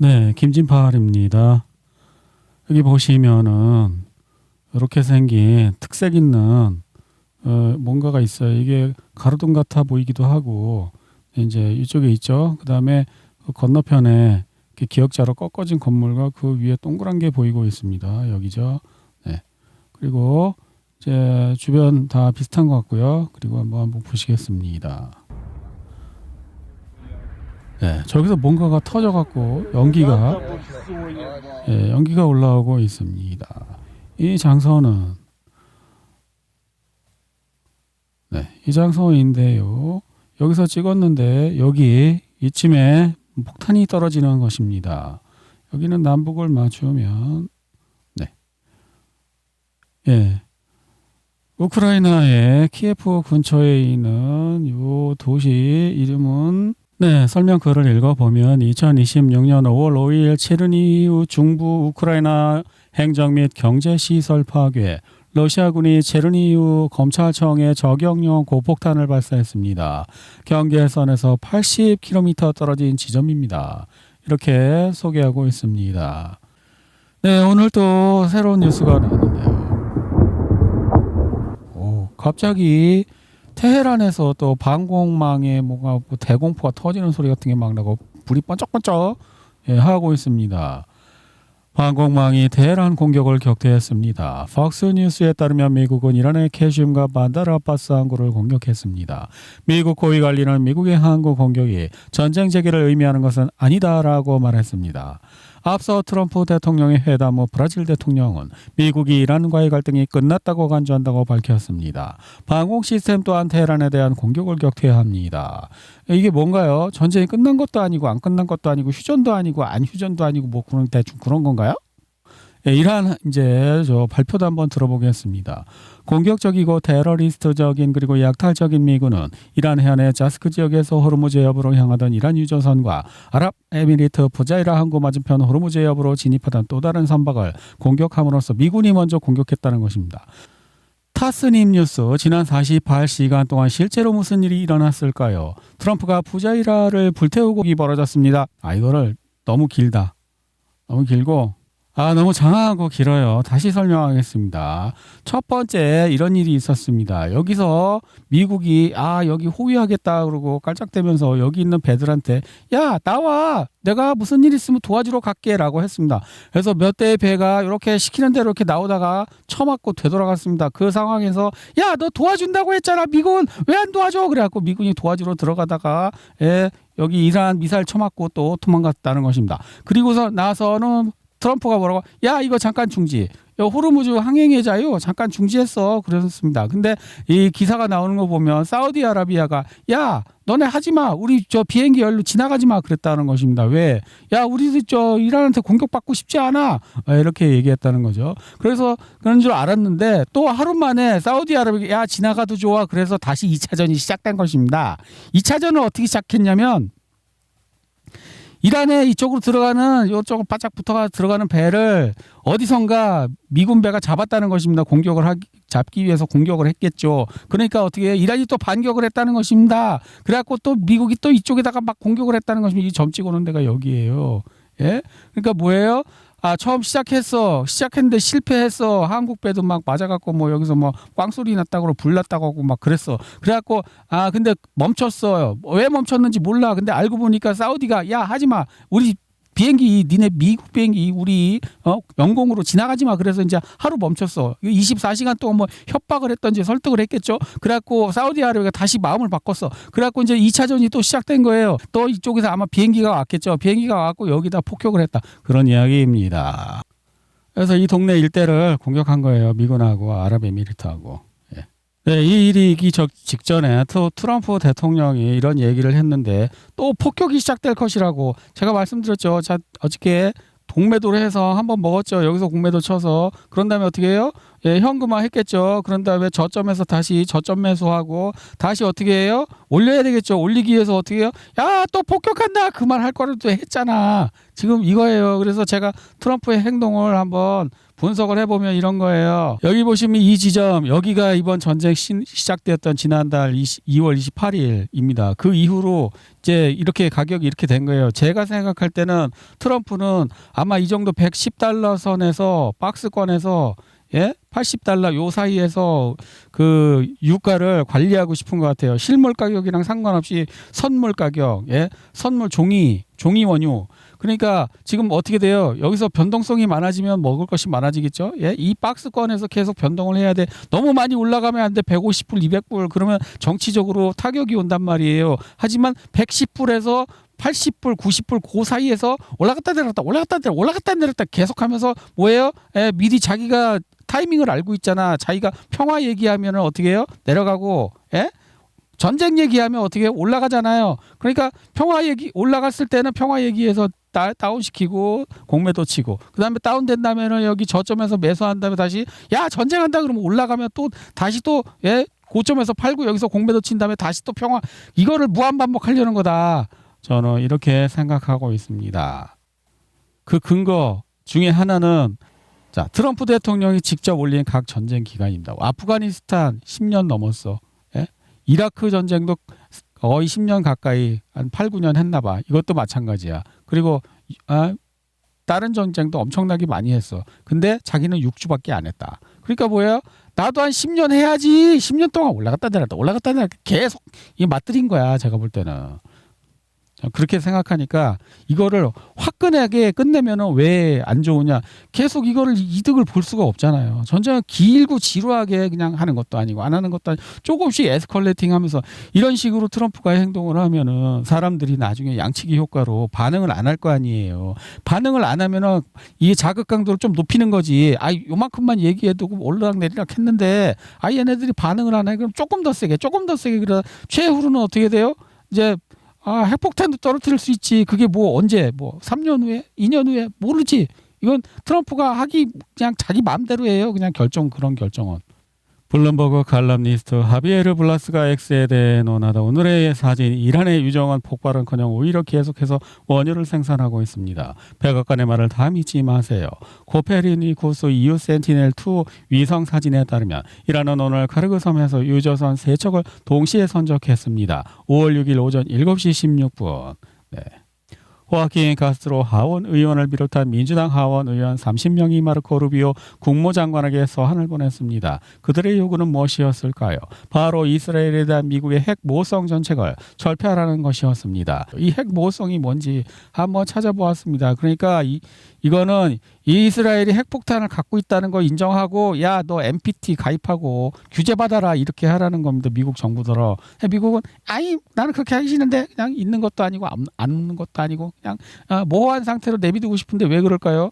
네, 김진팔입니다. 여기 보시면은 이렇게 생긴 특색 있는 뭔가가 있어요. 이게 가로등 같아 보이기도 하고 이제 이쪽에 있죠. 그다음에 그 건너편에 이렇게 기역자로 꺾어진 건물과 그 위에 동그란 게 보이고 있습니다. 여기죠. 네. 그리고 이제 주변 다 비슷한 것 같고요. 그리고 한번 보시겠습니다. 네, 저기서 뭔가가 터져갖고 연기가 올라오고 있습니다. 이 장소는 이 장소인데요. 여기서 찍었는데 여기 이쯤에 폭탄이 떨어지는 것입니다. 여기는 남북을 맞추면 우크라이나의 키예프 근처에 있는 이 도시 이름은 설명 글을 읽어보면 2026년 5월 5일 체르니우 중부 우크라이나 행정 및 경제시설 파괴, 러시아군이 체르니우 검찰청에 저격용 고폭탄을 발사했습니다. 경계선에서 80km 떨어진 지점입니다. 이렇게 소개하고 있습니다. 네, 오늘 또 새로운 뉴스가 나왔는데요. 갑자기 테헤란에서 또 방공망에 뭔가 대공포가 터지는 소리 같은 게 막 나고 불이 번쩍번쩍 하고 있습니다. 방공망이 테헤란 공격을 격퇴했습니다. 팍스뉴스에 따르면 미국은 이란의 캐슘과 반다르 아바스 항구를 공격했습니다. 미국 고위 관리는 미국의 항구 공격이 전쟁 재개를 의미하는 것은 아니다라고 말했습니다. 앞서 트럼프 대통령의 회담 후 브라질 대통령은 미국이 이란과의 갈등이 끝났다고 간주한다고 밝혔습니다. 방공 시스템 또한 테헤란에 대한 공격을 격퇴합니다. 이게 뭔가요? 전쟁이 끝난 것도 아니고 안 끝난 것도 아니고 휴전도 아니고 안 휴전도 아니고 뭐 그런 대충 그런 건가요? 이란 이제 저 발표도 한번 들어보겠습니다. 공격적이고 테러리스트적인 그리고 약탈적인 미군은 이란 해안의 자스크 지역에서 호르무즈 해협으로 향하던 이란 유조선과 아랍에미리트 푸자이라 항구 맞은편 호르무즈 해협으로 진입하던 또 다른 선박을 공격함으로써 미군이 먼저 공격했다는 것입니다. 타스님 뉴스 지난 48시간 동안 실제로 무슨 일이 일어났을까요? 트럼프가 푸자이라를 불태우고 벌어졌습니다. 이거를 너무 길다. 너무 길고 너무 장황하고 길어요. 다시 설명하겠습니다. 첫 번째 이런 일이 있었습니다. 여기서 미국이 여기 호위하겠다 그러고 깔짝대면서 여기 있는 배들한테 야 나와 내가 무슨 일 있으면 도와주러 갈게 라고 했습니다. 그래서 몇 대의 배가 이렇게 시키는 대로 이렇게 나오다가 처맞고 되돌아갔습니다. 그 상황에서 야 너 도와준다고 했잖아 미군 왜 안 도와줘 그래갖고 미군이 도와주러 들어가다가 여기 이란 미사일 처맞고 또 도망갔다는 것입니다. 그리고서 나서는 트럼프가 뭐라고 야 이거 잠깐 중지 호르무즈 항행의 자유 잠깐 중지했어 그랬습니다. 근데 이 기사가 나오는 거 보면 사우디아라비아가 야 너네 하지마 우리 저 비행기 열로 지나가지 마 그랬다는 것입니다. 왜? 야 우리도 저 이란한테 공격받고 싶지 않아 이렇게 얘기했다는 거죠. 그래서 그런 줄 알았는데 또 하루 만에 사우디아라비아 야 지나가도 좋아 그래서 다시 2차전이 시작된 것입니다. 2차전을 어떻게 시작했냐면 이란에 이쪽으로 들어가는 이쪽으로 바짝 붙어가 들어가는 배를 어디선가 미군 배가 잡았다는 것입니다. 잡기 위해서 공격을 했겠죠. 그러니까 어떻게 이란이 또 반격을 했다는 것입니다. 그래갖고 또 미국이 또 이쪽에다가 막 공격을 했다는 것입니다. 이 점 찍어놓은 데가 여기예요. 그러니까 뭐예요? 처음 시작했는데 실패했어. 한국 배도 막 맞아갖고 뭐 여기서 뭐 꽝소리 났다고 불 났다고 하고 막 그랬어. 그래갖고 근데 멈췄어요. 왜 멈췄는지 몰라. 근데 알고 보니까 사우디가 야 하지마. 우리 비행기 니네 미국 비행기 우리 영공으로 지나가지 마. 그래서 이제 하루 멈췄어. 24시간 동안 뭐 협박을 했던지 설득을 했겠죠. 그래갖고 사우디아라비아가 다시 마음을 바꿨어. 그래갖고 이제 2차전이 또 시작된 거예요. 또 이쪽에서 아마 비행기가 왔겠죠. 비행기가 왔고 여기다 폭격을 했다. 그런 이야기입니다. 그래서 이 동네 일대를 공격한 거예요. 미군하고 아랍에미리트하고. 이 일이 있기 직전에 트럼프 대통령이 이런 얘기를 했는데 또 폭격이 시작될 것이라고 제가 말씀드렸죠. 어저께 공매도를 해서 한번 먹었죠. 여기서 공매도 쳐서 그런 다음에 어떻게 해요? 예, 현금화했겠죠. 그런 다음에 저점에서 다시 저점 매수하고 다시 어떻게 해요? 올려야 되겠죠. 올리기 위해서 어떻게 해요? 야, 또 폭격한다. 그 말 할 거를 또 했잖아. 지금 이거예요. 그래서 제가 트럼프의 행동을 한번 분석을 해보면 이런 거예요. 여기 보시면 이 지점, 여기가 이번 전쟁 시작되었던 지난달 2월 28일입니다. 그 이후로 이제 이렇게 가격이 이렇게 된 거예요. 제가 생각할 때는 트럼프는 아마 이 정도 110달러 선에서 박스권에서 예? 80달러 요 사이에서 그 유가를 관리하고 싶은 것 같아요. 실물 가격이랑 상관없이 선물 가격, 예? 선물 종이 원유. 그러니까 지금 어떻게 돼요? 여기서 변동성이 많아지면 먹을 것이 많아지겠죠? 예? 이 박스권에서 계속 변동을 해야 돼. 너무 많이 올라가면 안 돼. 150불, 200불. 그러면 정치적으로 타격이 온단 말이에요. 하지만 110불에서 80불, 90불 그 사이에서 올라갔다 내렸다 올라갔다 내렸다 계속하면서 뭐예요? 미리 자기가 타이밍을 알고 있잖아. 자기가 평화 얘기하면 어떻게 해요? 내려가고 전쟁 얘기하면 어떻게 해요? 올라가잖아요. 그러니까 평화 얘기 올라갔을 때는 평화 얘기에서 다운시키고 공매도 치고 그다음에 다운된다면은 여기 저점에서 매수한 다음에 다시 야 전쟁한다 그러면 올라가면 또 다시 또 고점에서 팔고 여기서 공매도 친 다음에 다시 또 평화 이거를 무한 반복하려는 거다. 저는 이렇게 생각하고 있습니다. 그 근거 중에 하나는 자 트럼프 대통령이 직접 올린 각 전쟁 기간입니다. 아프가니스탄 10년 넘었어. 이라크 전쟁도 거의 10년 가까이 한 8, 9년 했나 봐. 이것도 마찬가지야. 그리고 다른 전쟁도 엄청나게 많이 했어. 근데 자기는 6주밖에 안 했다. 그러니까 뭐예요? 나도 한 10년 해야지. 10년 동안 올라갔다 내렸다 계속 이 맞들인 거야. 제가 볼 때는. 그렇게 생각하니까 이거를 화끈하게 끝내면은 왜 안 좋으냐? 계속 이거를 이득을 볼 수가 없잖아요. 전쟁은 길고 지루하게 그냥 하는 것도 아니고 안 하는 것도 아니고 조금씩 에스컬레이팅하면서 이런 식으로 트럼프가 행동을 하면은 사람들이 나중에 양치기 효과로 반응을 안 할 거 아니에요. 반응을 안 하면은 이 자극 강도를 좀 높이는 거지. 요만큼만 얘기해도 올라락내리락 했는데 얘네들이 반응을 안 해. 그럼 조금 더 세게 그러다 최후로는 어떻게 돼요? 이제 핵폭탄도 떨어뜨릴 수 있지. 그게 뭐 언제 3년 후에 2년 후에 모르지. 이건 트럼프가 하기 그냥 자기 마음대로 해요. 그냥 그런 결정은. 블룸버그 칼럼니스트 하비에르 블라스가 X에 대해 논하다. 오늘의 사진 이란의 유정원 폭발은커녕 오히려 계속해서 원유를 생산하고 있습니다. 백악관의 말을 다 믿지 마세요. 코페르니쿠스 EU 센티넬2 위성 사진에 따르면 이란은 오늘 카르그 섬에서 유조선 3척을 동시에 선적했습니다. 5월 6일 오전 7시 16분. 호아킨 카스트로 하원 의원을 비롯한 민주당 하원 의원 30명이 마르코 루비오 국무장관에게 서한을 보냈습니다. 그들의 요구는 무엇이었을까요? 바로 이스라엘에 대한 미국의 핵 모성 정책을 철폐하라는 것이었습니다. 이 핵 모성이 뭔지 한번 찾아보았습니다. 그러니까 이거는 이스라엘이 핵폭탄을 갖고 있다는 거 인정하고 야 너 NPT 가입하고 규제받아라 이렇게 하라는 겁니다. 미국 정부들어. 미국은 나는 그렇게 하기 싫은데 그냥 있는 것도 아니고 안 있는 것도 아니고 그냥 모호한 상태로 내비두고 싶은데 왜 그럴까요?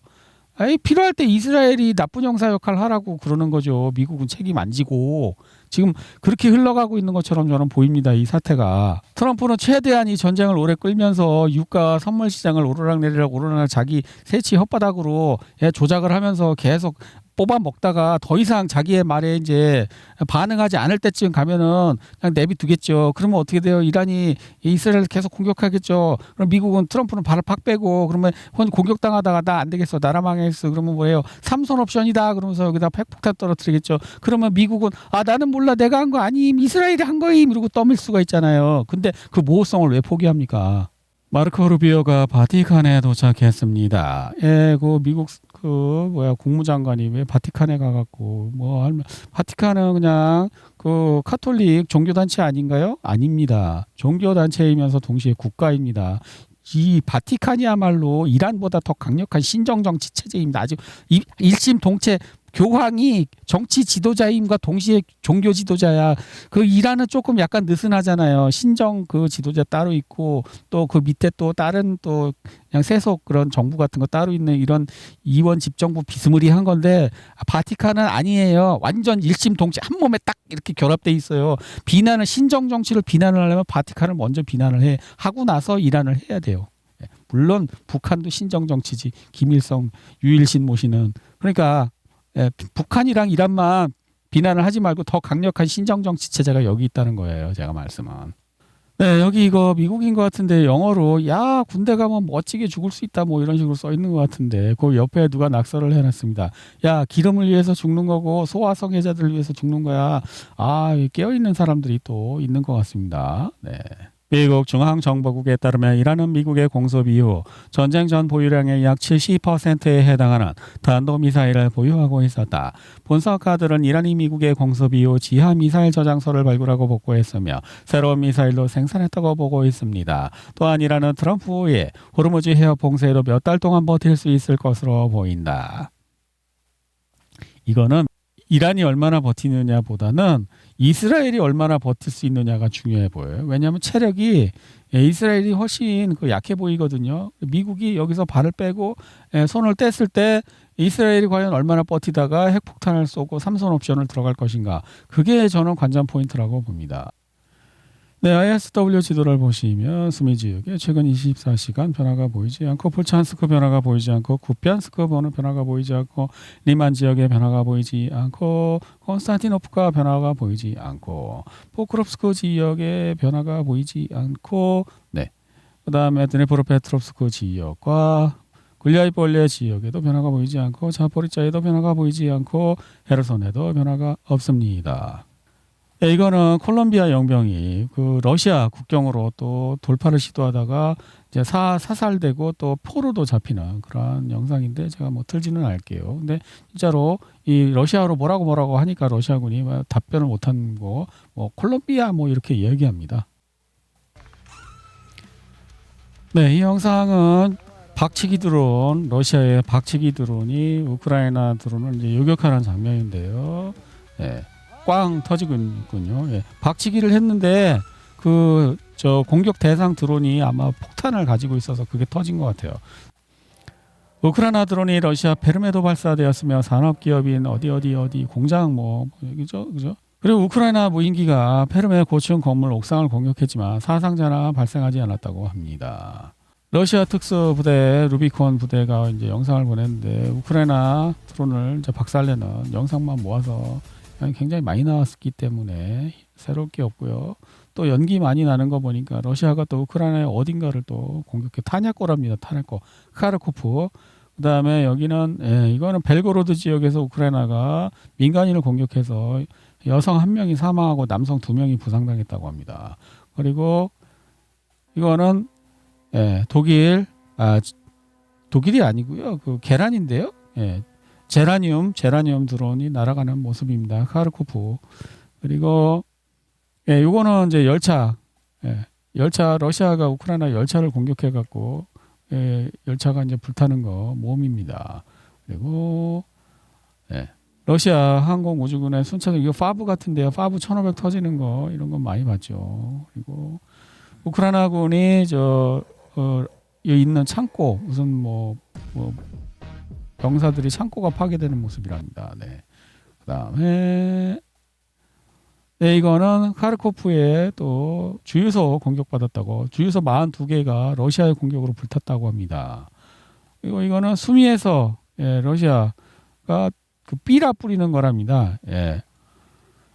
필요할 때 이스라엘이 나쁜 형사 역할을 하라고 그러는 거죠. 미국은 책임 안 지고 지금 그렇게 흘러가고 있는 것처럼 저는 보입니다. 이 사태가. 트럼프는 최대한 이 전쟁을 오래 끌면서 유가 선물 시장을 오르락내리락 자기 새치 혓바닥으로 조작을 하면서 계속 뽑아 먹다가 더 이상 자기의 말에 이제 반응하지 않을 때쯤 가면은 그냥 내비두겠죠. 그러면 어떻게 돼요? 이란이 이스라엘을 계속 공격하겠죠. 그럼 미국은 트럼프는 발을 팍 빼고 그러면 공격당하다가 나 안 되겠어. 나라 망했어. 그러면 뭐예요? 삼선 옵션이다. 그러면서 여기다 핵폭탄 떨어뜨리겠죠. 그러면 미국은 나는 몰라. 내가 한 거 아님. 이스라엘이 한 거임. 이러고 떠밀 수가 있잖아요. 근데 그 모호성을 왜 포기합니까? 마르코 루비오가 바티칸에 도착했습니다. 그 미국 국무장관이 왜 바티칸에 가갖고 바티칸은 그냥 그 카톨릭 종교단체 아닌가요? 아닙니다. 종교단체이면서 동시에 국가입니다. 이 바티칸이야말로 이란보다 더 강력한 신정정치 체제입니다. 아주 일심동체 교황이 정치 지도자임과 동시에 종교 지도자야. 그 이란은 조금 약간 느슨하잖아요. 신정 그 지도자 따로 있고 또 그 밑에 또 다른 또 그냥 세속 그런 정부 같은 거 따로 있는 이런 이원 집정부 비스무리한 건데 바티칸은 아니에요. 완전 일심동체 한 몸에 딱 이렇게 결합돼 있어요. 비난을 신정 정치를 비난을 하려면 바티칸을 먼저 비난을 하고 나서 이란을 해야 돼요. 물론 북한도 신정 정치지. 김일성, 유일신 모시는 그러니까 북한이랑 이란만 비난을 하지 말고 더 강력한 신정정치 체제가 여기 있다는 거예요. 제가 말씀은. 네, 여기 이거 미국인 것 같은데 영어로 야 군대 가면 멋지게 죽을 수 있다 뭐 이런 식으로 써 있는 것 같은데 그 옆에 누가 낙서를 해놨습니다. 야 기름을 위해서 죽는 거고 소아성애자들을 위해서 죽는 거야. 아 깨어있는 사람들이 또 있는 것 같습니다. 네. 미국 중앙정보국에 따르면 이란은 미국의 공습 이후 전쟁 전 보유량의 약 70%에 해당하는 탄도미사일을 보유하고 있었다. 분석가들은 이란이 미국의 공습 이후 지하미사일 저장소를 발굴하고 복구했으며 새로운 미사일로 생산했다고 보고 있습니다. 또한 이란은 트럼프 후에 호르무즈 해협 봉쇄로 몇 달 동안 버틸 수 있을 것으로 보인다. 이거는 이란이 얼마나 버티느냐보다는 이스라엘이 얼마나 버틸 수 있느냐가 중요해 보여요. 왜냐하면 체력이 이스라엘이 훨씬 약해 보이거든요. 미국이 여기서 발을 빼고 손을 뗐을 때 이스라엘이 과연 얼마나 버티다가 핵폭탄을 쏘고 삼선 옵션을 들어갈 것인가. 그게 저는 관전 포인트라고 봅니다. 네, ISW 지도를 보시면 수미 지역에 최근 24시간 변화가 보이지 않고 볼찬스크 변화가 보이지 않고 쿠피안스크 변화가 보이지 않고 리만 지역의 변화가 보이지 않고 콘스탄티노프카 변화가 보이지 않고 포크롭스크 지역의 변화가 보이지 않고 네, 그다음에 드네프로페트롭스크 지역과 글리아이폴리아 지역에도 변화가 보이지 않고 자포리자에도 변화가 보이지 않고 헤르손에도 변화가 없습니다. 네, 이거는 콜롬비아 용병이 그 러시아 국경으로 또 돌파를 시도하다가 이제 사살되고 또 포로도 잡히는 그런 영상인데 제가 뭐 틀지는 않을게요. 근데 진짜로 이 러시아로 뭐라고 하니까 러시아군이 답변을 못한 거 뭐 콜롬비아 뭐 이렇게 이야기합니다. 네, 이 영상은 박치기 드론, 러시아의 박치기 드론이 우크라이나 드론을 이제 요격하는 장면인데요. 네. 꽝 터지고 있군요. 예. 박치기를 했는데 저 공격 대상 드론이 아마 폭탄을 가지고 있어서 그게 터진 것 같아요. 우크라이나 드론이 러시아 페르메도 발사되었으며 산업기업인 어디 공장 그죠? 그리고 우크라이나 무인기가 페르메 고층 건물 옥상을 공격했지만 사상자는 발생하지 않았다고 합니다. 러시아 특수부대 루비콘 부대가 이제 영상을 보냈는데 우크라이나 드론을 이제 박살내는 영상만 모아서 굉장히 많이 나왔기 때문에 새로울 게 없고요. 또 연기 많이 나는 거 보니까 러시아가 또 우크라이나의 어딘가를 또 공격해 탄약고랍니다. 탄약고 카르코프. 그다음에 여기는 이거는 벨고로드 지역에서 우크라이나가 민간인을 공격해서 여성 1명이 사망하고 남성 2명이 부상당했다고 합니다. 그리고 이거는 독일이 아니고요. 그 게란인데요. 제라늄 드론이 날아가는 모습입니다. 카르코프. 그리고 요거는 이제 열차 러시아가 우크라이나 열차를 공격해 갖고 열차가 이제 불타는 거 모험입니다. 그리고 러시아 항공우주군의 순찰 이거 파브 같은데요. 파브 1500 터지는 거 이런 건 많이 봤죠. 그리고 우크라이나군이 여기 있는 창고 무슨 병사들이 창고가 파괴되는 모습이랍니다. 네. 그다음에 이거는 카르코프에 또 주유소 공격받았다고 주유소 42개가 러시아의 공격으로 불탔다고 합니다. 그리고 이거는 수미에서 러시아가 그 삐라 뿌리는 거랍니다.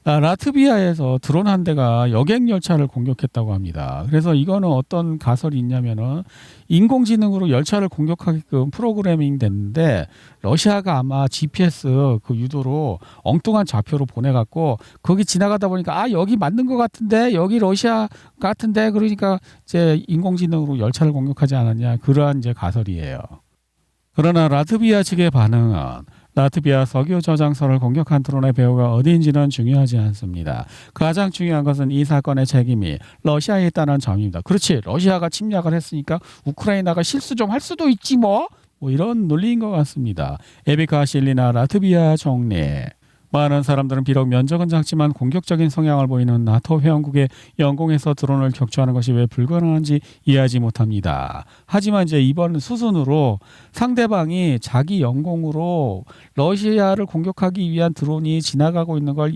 라트비아에서 드론 한 대가 여객 열차를 공격했다고 합니다. 그래서 이거는 어떤 가설이 있냐면은 인공지능으로 열차를 공격하게끔 프로그래밍 됐는데 러시아가 아마 GPS 그 유도로 엉뚱한 좌표로 보내갖고 거기 지나가다 보니까 여기 맞는 것 같은데 여기 러시아 같은데 그러니까 이제 인공지능으로 열차를 공격하지 않았냐 그러한 이제 가설이에요. 그러나 라트비아 측의 반응은 라트비아 석유 저장소를 공격한 드론의 배후가 어디인지는 중요하지 않습니다. 가장 중요한 것은 이 사건의 책임이 러시아에 있다는 점입니다. 그렇지, 러시아가 침략을 했으니까 우크라이나가 실수 좀 할 수도 있지 뭐 이런 논리인 것 같습니다. 에비카 실리나 라트비아 총리. 많은 사람들은 비록 면적은 작지만 공격적인 성향을 보이는 나토 회원국의 영공에서 드론을 격추하는 것이 왜 불가능한지 이해하지 못합니다. 하지만 이제 이번 수순으로 상대방이 자기 영공으로 러시아를 공격하기 위한 드론이 지나가고 있는 걸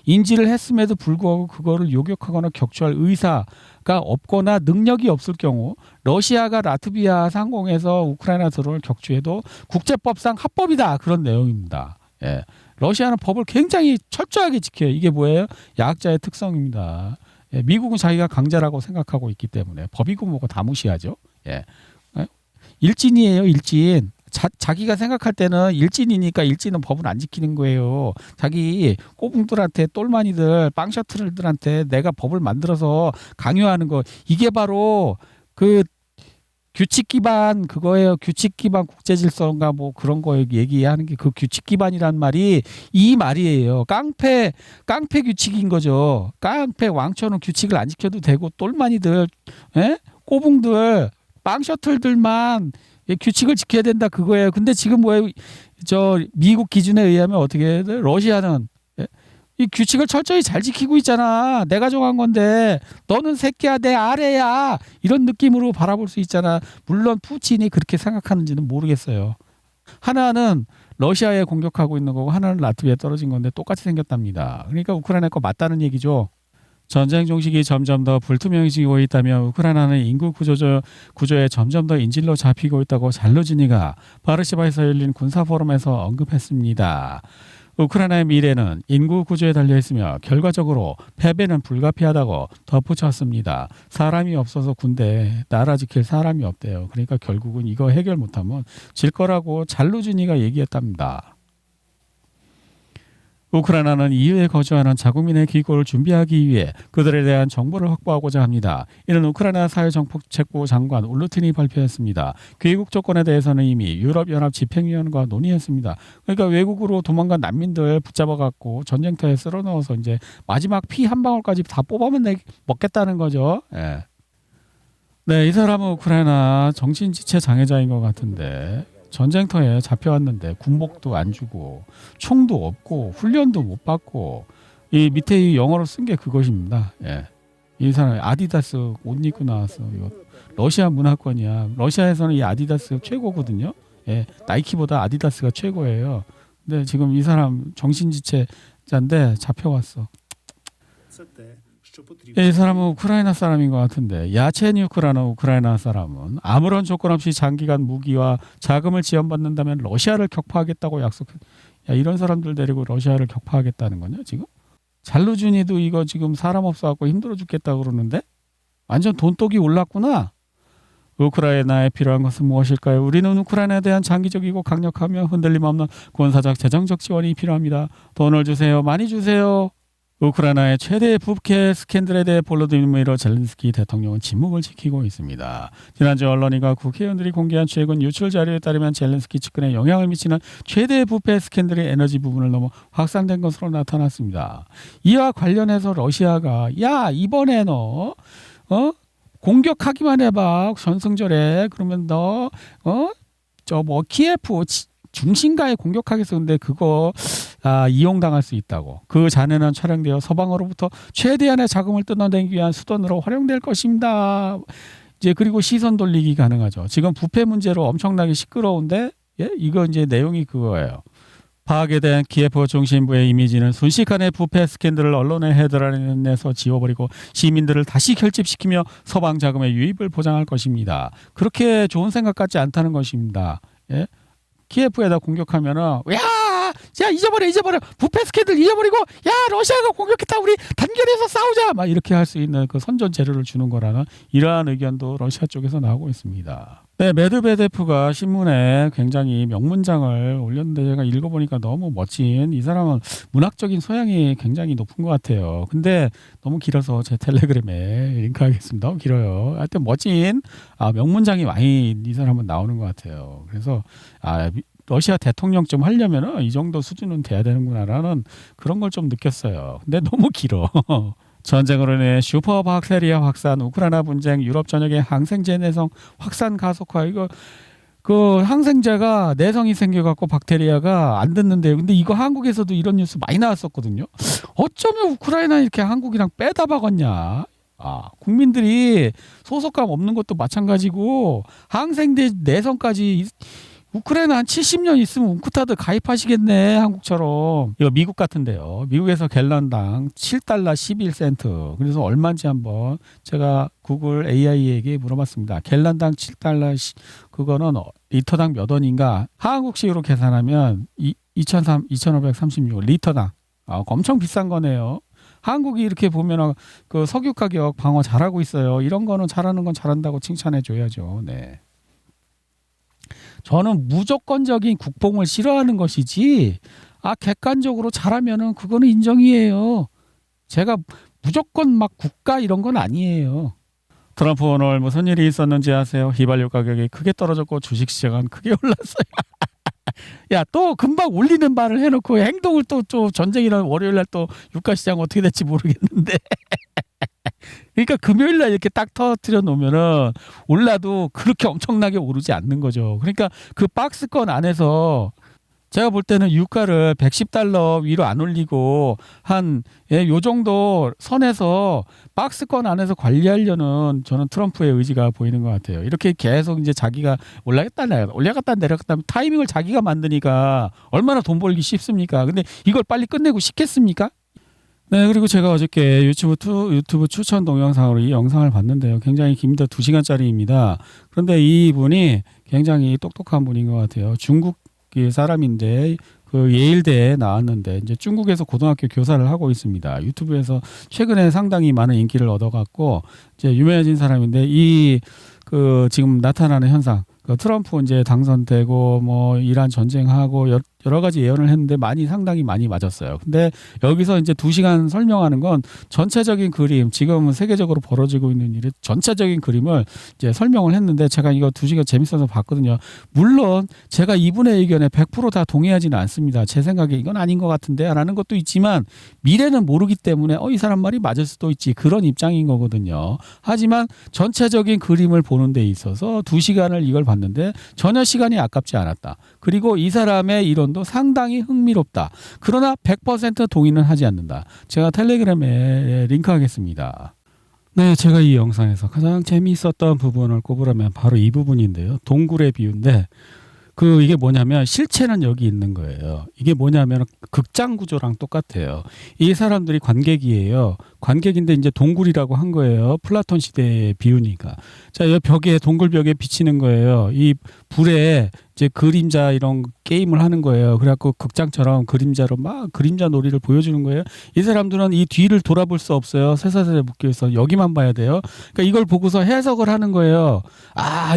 인지를 했음에도 불구하고 그거를 요격하거나 격추할 의사가 없거나 능력이 없을 경우 러시아가 라트비아 상공에서 우크라이나 드론을 격추해도 국제법상 합법이다. 그런 내용입니다. 예. 러시아는 법을 굉장히 철저하게 지켜요. 이게 뭐예요? 야학자의 특성입니다. 예. 미국은 자기가 강자라고 생각하고 있기 때문에 법이고 뭐고 다 무시하죠. 예. 일진이에요, 일진. 자기가 생각할 때는 일진이니까 일진은 법을 안 지키는 거예요. 자기 꼬붕들한테 똘마니들 빵셔틀들한테 내가 법을 만들어서 강요하는 거, 이게 바로 그 규칙 기반 그거예요. 규칙 기반 국제 질서인가 뭐 그런 거 얘기하는 게 그 규칙 기반이란 말이 이 말이에요. 깡패 규칙인 거죠. 깡패 왕초는 규칙을 안 지켜도 되고 똘마니들, 예? 꼬붕들 빵셔틀들만 규칙을 지켜야 된다 그거예요. 근데 지금 뭐예요? 저 미국 기준에 의하면 어떻게 해야 돼? 러시아는 이 규칙을 철저히 잘 지키고 있잖아. 내가 정한 건데 너는 새끼야 내 아래야. 이런 느낌으로 바라볼 수 있잖아. 물론 푸틴이 그렇게 생각하는지는 모르겠어요. 하나는 러시아에 공격하고 있는 거고 하나는 라트비아에 떨어진 건데 똑같이 생겼답니다. 그러니까 우크라이나 거 맞다는 얘기죠. 전쟁 종식이 점점 더 불투명해지고 있다며 우크라이나는 인구 구조에 점점 더 인질로 잡히고 있다고 잘루지니가 바르시바에서 열린 군사 포럼에서 언급했습니다. 우크라이나의 미래는 인구 구조에 달려 있으며 결과적으로 패배는 불가피하다고 덧붙였습니다. 사람이 없어서 군대에 나라 지킬 사람이 없대요. 그러니까 결국은 이거 해결 못하면 질 거라고 잘루지니가 얘기했답니다. 우크라이나는 EU에 거주하는 자국민의 귀국을 준비하기 위해 그들에 대한 정보를 확보하고자 합니다. 이는 우크라이나 사회정책부 장관 울루틴이 발표했습니다. 귀국 조건에 대해서는 이미 유럽연합 집행위원회가 논의했습니다. 그러니까 외국으로 도망간 난민들 붙잡아갖고 전쟁터에 쓸어 넣어서 이제 마지막 피 한 방울까지 다 뽑아면 먹겠다는 거죠. 예. 네, 이 사람은 우크라이나 정신지체 장애자인 것 같은데 전쟁터에 잡혀왔는데 군복도 안 주고 총도 없고 훈련도 못 받고 이 밑에 이 영어로 쓴 게 그것입니다. 예. 이 사람이 아디다스 옷 입고 나왔어. 이거 러시아 문화권이야. 러시아에서는 이 아디다스 최고거든요. 예. 나이키보다 아디다스가 최고예요. 근데 지금 이 사람 정신지체자인데 잡혀왔어. 이 사람은 우크라이나 사람인 것 같은데 야체니우크라는 우크라이나 사람은 아무런 조건 없이 장기간 무기와 자금을 지원받는다면 러시아를 격파하겠다고 약속해. 야, 이런 사람들 데리고 러시아를 격파하겠다는 거냐 지금? 잘루준이도 이거 지금 사람 없어갖고 힘들어 죽겠다고 그러는데 완전 돈독이 올랐구나. 우크라이나에 필요한 것은 무엇일까요? 우리는 우크라이나에 대한 장기적이고 강력하며 흔들림 없는 군사적 재정적 지원이 필요합니다. 돈을 주세요. 많이 주세요. 우크라이나의 최대 부패 스캔들에 대해 볼로디미르 젤렌스키 대통령은 침묵을 지키고 있습니다. 지난주 언론인과 국회의원들이 공개한 최근 유출 자료에 따르면 젤렌스키 측근에 영향을 미치는 최대 부패 스캔들이 에너지 부분을 넘어 확산된 것으로 나타났습니다. 이와 관련해서 러시아가 야 이번에 너 공격하기만 해봐 전승절에 그러면 너 저 뭐 키예프 중심가에 공격하겠어. 근데 그거 이용당할 수 있다고. 그 잔해는 촬영되어 서방으로부터 최대한의 자금을 뜯어내기 위한 수단으로 활용될 것입니다. 이제 그리고 시선 돌리기 가능하죠. 지금 부패 문제로 엄청나게 시끄러운데 이거 이제 내용이 그거예요. 파괴된 키예프 중심부의 이미지는 순식간에 부패 스캔들을 언론의 헤드라인에서 지워버리고 시민들을 다시 결집시키며 서방 자금의 유입을 보장할 것입니다. 그렇게 좋은 생각 같지 않다는 것입니다. 예? 키예프에다 공격하면은 야 잊어버려 부패 스캔들 잊어버리고 야 러시아가 공격했다 우리 단결해서 싸우자 막 이렇게 할 수 있는 그 선전 재료를 주는 거라는 이러한 의견도 러시아 쪽에서 나오고 있습니다. 네, 메드베데프가 신문에 굉장히 명문장을 올렸는데 제가 읽어보니까 너무 멋진, 이 사람은 문학적인 소양이 굉장히 높은 것 같아요. 근데 너무 길어서 제 텔레그램에 링크하겠습니다. 너무 길어요. 하여튼 멋진 명문장이 많이 이 사람은 나오는 것 같아요. 그래서 러시아 대통령쯤 하려면은 이 정도 수준은 돼야 되는구나라는 그런 걸 좀 느꼈어요. 근데 너무 길어. 전쟁으로 인해 슈퍼 박테리아 확산, 우크라이나 분쟁, 유럽 전역의 항생제 내성 확산 가속화. 이거 그 항생제가 내성이 생겨갖고 박테리아가 안 듣는데요. 근데 이거 한국에서도 이런 뉴스 많이 나왔었거든요. 어쩌면 우크라이나 이렇게 한국이랑 빼다 박았냐. 국민들이 소속감 없는 것도 마찬가지고 항생제 내성까지 우크라이나 한 70년 있으면 웅크타드 가입하시겠네, 한국처럼. 이거 미국 같은데요. 미국에서 갤런당 7달러 11센트. 그래서 얼마인지 한번 제가 구글 AI에게 물어봤습니다. 갤런당 7달러, 그거는 리터당 몇 원인가? 한국식으로 계산하면 2,536 리터당. 엄청 비싼 거네요. 한국이 이렇게 보면 그 석유 가격 방어 잘하고 있어요. 이런 거는 잘하는 건 잘한다고 칭찬해 줘야죠. 네. 저는 무조건적인 국뽕을 싫어하는 것이지, 객관적으로 잘하면은 그거는 인정이에요. 제가 무조건 막 국가 이런 건 아니에요. 트럼프 오늘 무슨 일이 있었는지 아세요? 휘발유 가격이 크게 떨어졌고 주식시장은 크게 올랐어요. 야, 또 금방 올리는 말을 해놓고 행동을 또 전쟁이나 월요일날 또 유가시장 어떻게 될지 모르겠는데. 그러니까 금요일날 이렇게 딱 터뜨려 놓으면은 올라도 그렇게 엄청나게 오르지 않는 거죠. 그러니까 그 박스권 안에서 제가 볼 때는 유가를 110달러 위로 안 올리고 요 정도 선에서 박스권 안에서 관리하려는 저는 트럼프의 의지가 보이는 것 같아요. 이렇게 계속 이제 자기가 올라갔다 내려갔다 하면 타이밍을 자기가 만드니까 얼마나 돈 벌기 쉽습니까? 근데 이걸 빨리 끝내고 싶겠습니까? 네, 그리고 제가 어저께 유튜브 추천 동영상으로 이 영상을 봤는데요. 굉장히 깁니다. 2시간짜리입니다. 그런데 이분이 굉장히 똑똑한 분인 것 같아요. 중국 사람인데 그 예일대에 나왔는데 이제 중국에서 고등학교 교사를 하고 있습니다. 유튜브에서 최근에 상당히 많은 인기를 얻어갖고 이제 유명해진 사람인데 그 지금 나타나는 현상, 그 트럼프 이제 당선되고 뭐 이란 전쟁하고 여러 가지 예언을 했는데 상당히 많이 맞았어요. 근데 여기서 이제 2시간 설명하는 건 전체적인 그림, 지금 세계적으로 벌어지고 있는 일의 전체적인 그림을 이제 설명을 했는데 제가 이거 2시간 재밌어서 봤거든요. 물론 제가 이분의 의견에 100%다 동의하지는 않습니다. 제 생각에 이건 아닌 것 같은데 라는 것도 있지만 미래는 모르기 때문에 이 사람 말이 맞을 수도 있지, 그런 입장인 거거든요. 하지만 전체적인 그림을 보는 데 있어서 2시간을 이걸 봤는데 전혀 시간이 아깝지 않았다. 그리고 이 사람의 이론도 상당히 흥미롭다. 그러나 100% 동의는 하지 않는다. 제가 텔레그램에 링크하겠습니다. 네, 제가 이 영상에서 가장 재미있었던 부분을 꼽으라면 바로 이 부분인데요. 동굴의 비유인데 이게 뭐냐면 실체는 여기 있는 거예요. 이게 뭐냐면 극장 구조랑 똑같아요. 이 사람들이 관객이에요. 관객인데 이제 동굴이라고 한 거예요. 플라톤 시대의 비유니까. 자, 이 벽에, 동굴 벽에 비치는 거예요. 이 불에 이제 그림자 이런 게임을 하는 거예요. 그래갖고 극장처럼 그림자로 막 그림자 놀이를 보여주는 거예요. 이 사람들은 이 뒤를 돌아볼 수 없어요. 쇠사슬에 묶여있어. 여기만 봐야 돼요. 그러니까 이걸 보고서 해석을 하는 거예요.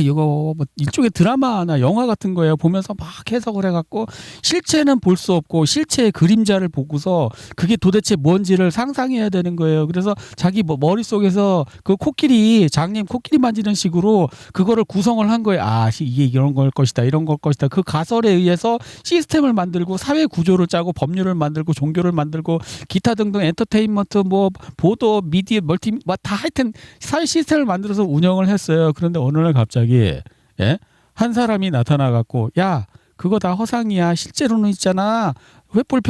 이거 뭐 일종의 드라마나 영화 같은 거예요. 보면서 막 해석을 해갖고 실체는 볼 수 없고 실체의 그림자를 보고서 그게 도대체 뭔지를 상상해야 되는 거예요. 그래서 자기 머릿속에서 그 장님 코끼리 만지는 식으로 그거를 구성을 한 거예요. 이게 이런 걸 것이다, 이런 걸 것이다. 그 가설에 의해서 시스템을 만들고 사회 구조를 짜고 법률을 만들고 종교를 만들고 기타 등등 엔터테인먼트 보도 미디어 멀티 다 하여튼 사회 시스템을 만들어서 운영을 했어요. 그런데 어느 날 갑자기 한 사람이 나타나 갖고 야, 그거 다 허상이야. 실제로는 있잖아. 횃불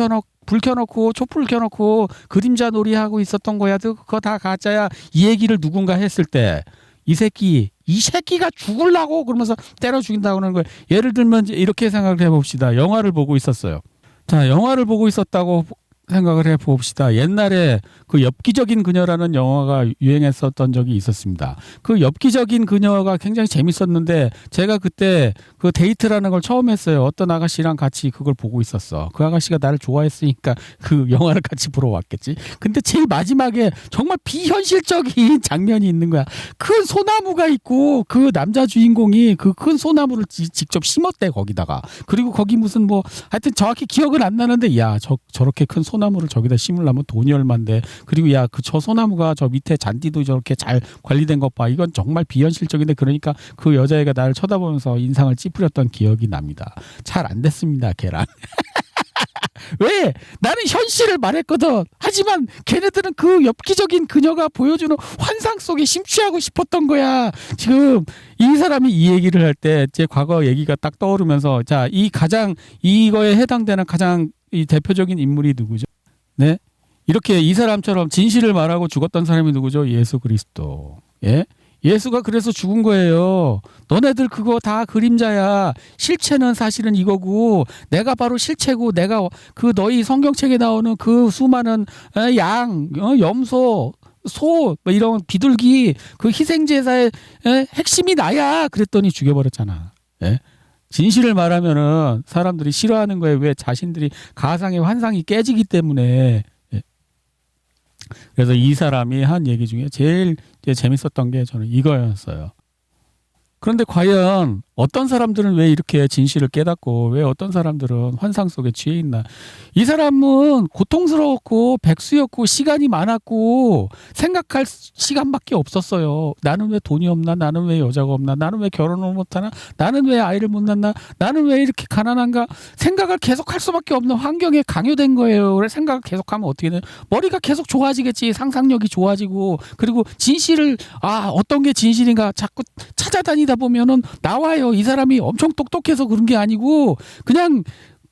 불 켜놓고 촛불 켜놓고 그림자 놀이하고 있었던 거야. 그거 다 가짜야. 이 얘기를 누군가 했을 때 이 새끼가 죽으려고 그러면서 때려 죽인다고 하는 거예요. 예를 들면 이렇게 생각을 해봅시다. 영화를 보고 있었어요. 자, 영화를 보고 있었다고 생각을 해봅시다. 옛날에 그 엽기적인 그녀라는 영화가 유행했었던 적이 있었습니다. 그 엽기적인 그녀가 굉장히 재밌었는데 제가 그때 그 데이트라는 걸 처음 했어요. 어떤 아가씨랑 같이 그걸 보고 있었어. 그 아가씨가 나를 좋아했으니까 그 영화를 같이 보러 왔겠지. 근데 제일 마지막에 정말 비현실적인 장면이 있는 거야. 큰 소나무가 있고 그 남자 주인공이 그 큰 소나무를 직접 심었대, 거기다가. 그리고 거기 무슨 하여튼 정확히 기억은 안 나는데 저렇게 큰 소나무를 저기다 심으려면 돈이 얼만데. 그리고 저 소나무가 저 밑에 잔디도 저렇게 잘 관리된 것 봐. 이건 정말 비현실적인데. 그러니까 그 여자애가 나를 쳐다보면서 인상을 찌푸렸던 기억이 납니다. 잘 안 됐습니다, 걔랑. 왜? 나는 현실을 말했거든. 하지만 걔네들은 그 엽기적인 그녀가 보여주는 환상 속에 심취하고 싶었던 거야. 지금 이 사람이 이 얘기를 할 때 제 과거 얘기가 딱 떠오르면서 이거에 해당되는 가장 이 대표적인 인물이 누구죠? 네? 이렇게 이 사람처럼 진실을 말하고 죽었던 사람이 누구죠? 예수 그리스도. 예? 예수가 그래서 죽은 거예요. 너네들 그거 다 그림자야. 실체는 사실은 이거고 내가 바로 실체고 내가 그 너희 성경책에 나오는 그 수많은 양, 염소, 소, 뭐 이런 비둘기 그 희생제사의 핵심이 나야. 그랬더니 죽여버렸잖아. 예? 진실을 말하면은 사람들이 싫어하는 거에 왜 자신들이 가상의 환상이 깨지기 때문에. 예. 그래서 이 사람이 한 얘기 중에 제일 재밌었던 게 저는 이거였어요. 그런데 과연 어떤 사람들은 왜 이렇게 진실을 깨닫고 왜 어떤 사람들은 환상 속에 취해 있나. 이 사람은 고통스러웠고 백수였고 시간이 많았고 생각할 시간밖에 없었어요. 나는 왜 돈이 없나, 나는 왜 여자가 없나, 나는 왜 결혼을 못하나, 나는 왜 아이를 못 낳나, 나는 왜 이렇게 가난한가. 생각을 계속할 수밖에 없는 환경에 강요된 거예요. 그래서 생각을 계속하면 어떻게 돼? 머리가 계속 좋아지겠지. 상상력이 좋아지고. 그리고 진실을 어떤 게 진실인가 자꾸 찾아다니다 보면은 나와요. 이 사람이 엄청 똑똑해서 그런 게 아니고 그냥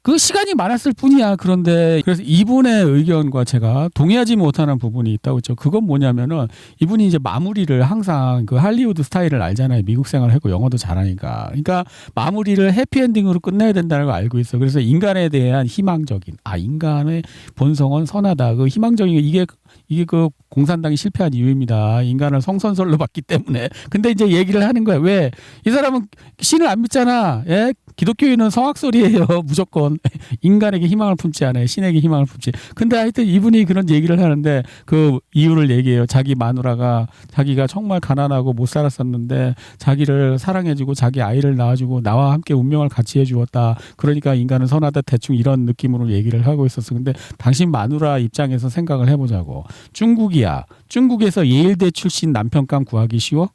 그 시간이 많았을 뿐이야. 그런데 그래서 이분의 의견과 제가 동의하지 못하는 부분이 있다고 했죠. 그건 뭐냐면은 이분이 이제 마무리를 항상 그 할리우드 스타일을 알잖아요. 미국 생활하고 영어도 잘하니까. 그러니까 마무리를 해피엔딩으로 끝내야 된다는 걸 알고 있어. 그래서 인간에 대한 희망적인 인간의 본성은 선하다. 그 희망적인 이게 그 공산당이 실패한 이유입니다. 인간을 성선설로 봤기 때문에. 근데 이제 얘기를 하는 거야. 왜? 이 사람은 신을 안 믿잖아. 예? 기독교인은 성악설이에요. 무조건. 인간에게 희망을 품지 않아요. 신에게 희망을 품지. 근데 하여튼 이분이 그런 얘기를 하는데 그 이유를 얘기해요. 자기 마누라가 자기가 정말 가난하고 못 살았었는데 자기를 사랑해주고 자기 아이를 낳아주고 나와 함께 운명을 같이 해주었다. 그러니까 인간은 선하다. 대충 이런 느낌으로 얘기를 하고 있었어. 근데 당신 마누라 입장에서 생각을 해보자고. 중국이야. 중국에서 예일대 출신 남편감 구하기 쉬워?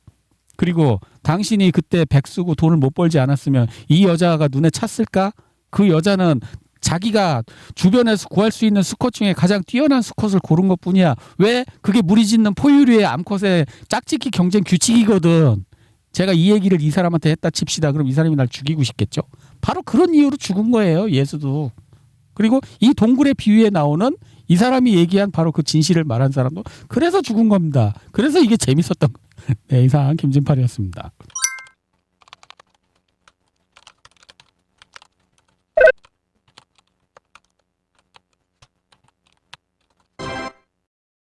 그리고 당신이 그때 백수고 돈을 못 벌지 않았으면 이 여자가 눈에 찼을까? 그 여자는 자기가 주변에서 구할 수 있는 수컷 중에 가장 뛰어난 수컷을 고른 것뿐이야. 왜? 그게 무리짓는 포유류의 암컷의 짝짓기 경쟁 규칙이거든. 제가 이 얘기를 이 사람한테 했다 칩시다. 그럼 이 사람이 날 죽이고 싶겠죠? 바로 그런 이유로 죽은 거예요. 예수도. 그리고 이 동굴의 비유에 나오는 이 사람이 얘기한 바로 그 진실을 말한 사람도 그래서 죽은 겁니다. 그래서 이게 재밌었던 거예요. 네, 이상 김진팔이었습니다.